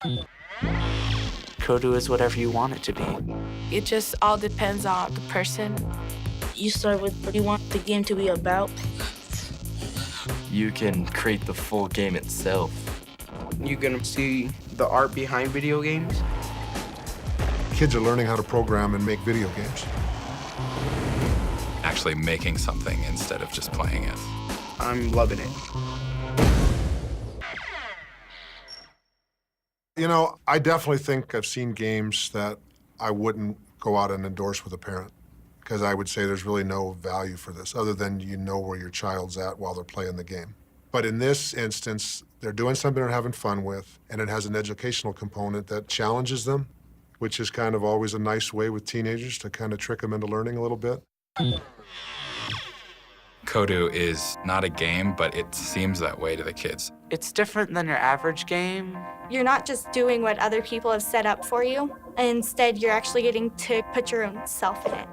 KODU is whatever you want it to be. It just all depends on the person. You start with what you want the game to be about. You can create the full game itself. You can see the art behind video games. Kids are learning how to program and make video games. Actually making something instead of just playing it. I'm loving it. You know, I definitely think I've seen games that I wouldn't go out and endorse with a parent, because I would say there's really no value for this other than you know where your child's at while they're playing the game. But in this instance, they're doing something they're having fun with, and it has an educational component that challenges them, which is kind of always a nice way with teenagers to kind of trick them into learning a little bit. KODU is not a game, but it seems that way to the kids. It's different than your average game. You're not just doing what other people have set up for you. Instead, you're actually getting to put your own self in it.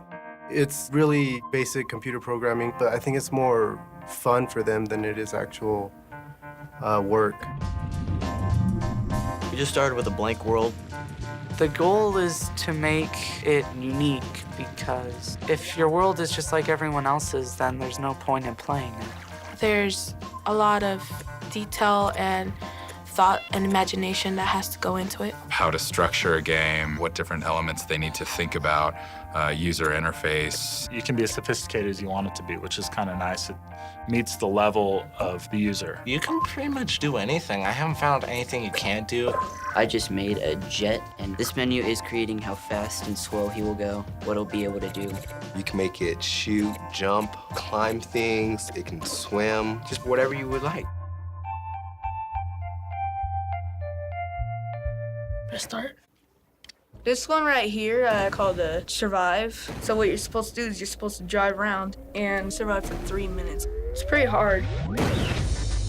It's really basic computer programming, but I think it's more fun for them than it is actual work. We just started with a blank world. The goal is to make it unique, because if your world is just like everyone else's, then there's no point in playing it. There's a lot of detail and thought and imagination that has to go into it. How to structure a game, what different elements they need to think about, user interface. You can be as sophisticated as you want it to be, which is kind of nice. It meets the level of the user. You can pretty much do anything. I haven't found anything you can't do. I just made a jet, and this menu is creating how fast and slow he will go, what he'll be able to do. You can make it shoot, jump, climb things, it can swim. Just whatever you would like. Press start. This one right here called Survive. So what you're supposed to do is you're supposed to drive around and survive for 3 minutes. It's pretty hard.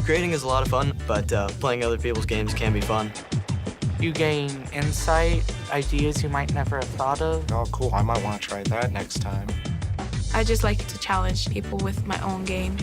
Creating is a lot of fun, but playing other people's games can be fun. You gain insight, ideas you might never have thought of. Oh, cool. I might want to try that next time. I just like to challenge people with my own game.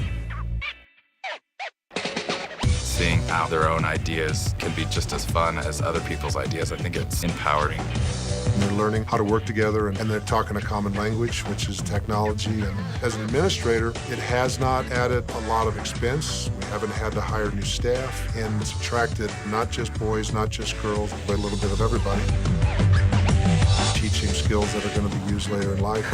Seeing how their own ideas can be just as fun as other people's ideas, I think it's empowering. And they're learning how to work together, and they're talking a common language, which is technology. And as an administrator, it has not added a lot of expense. We haven't had to hire new staff, and it's attracted not just boys, not just girls, but a little bit of everybody. Teaching skills that are going to be used later in life.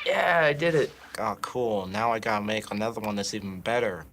Yeah, I did it. Oh, cool. Now I gotta make another one that's even better.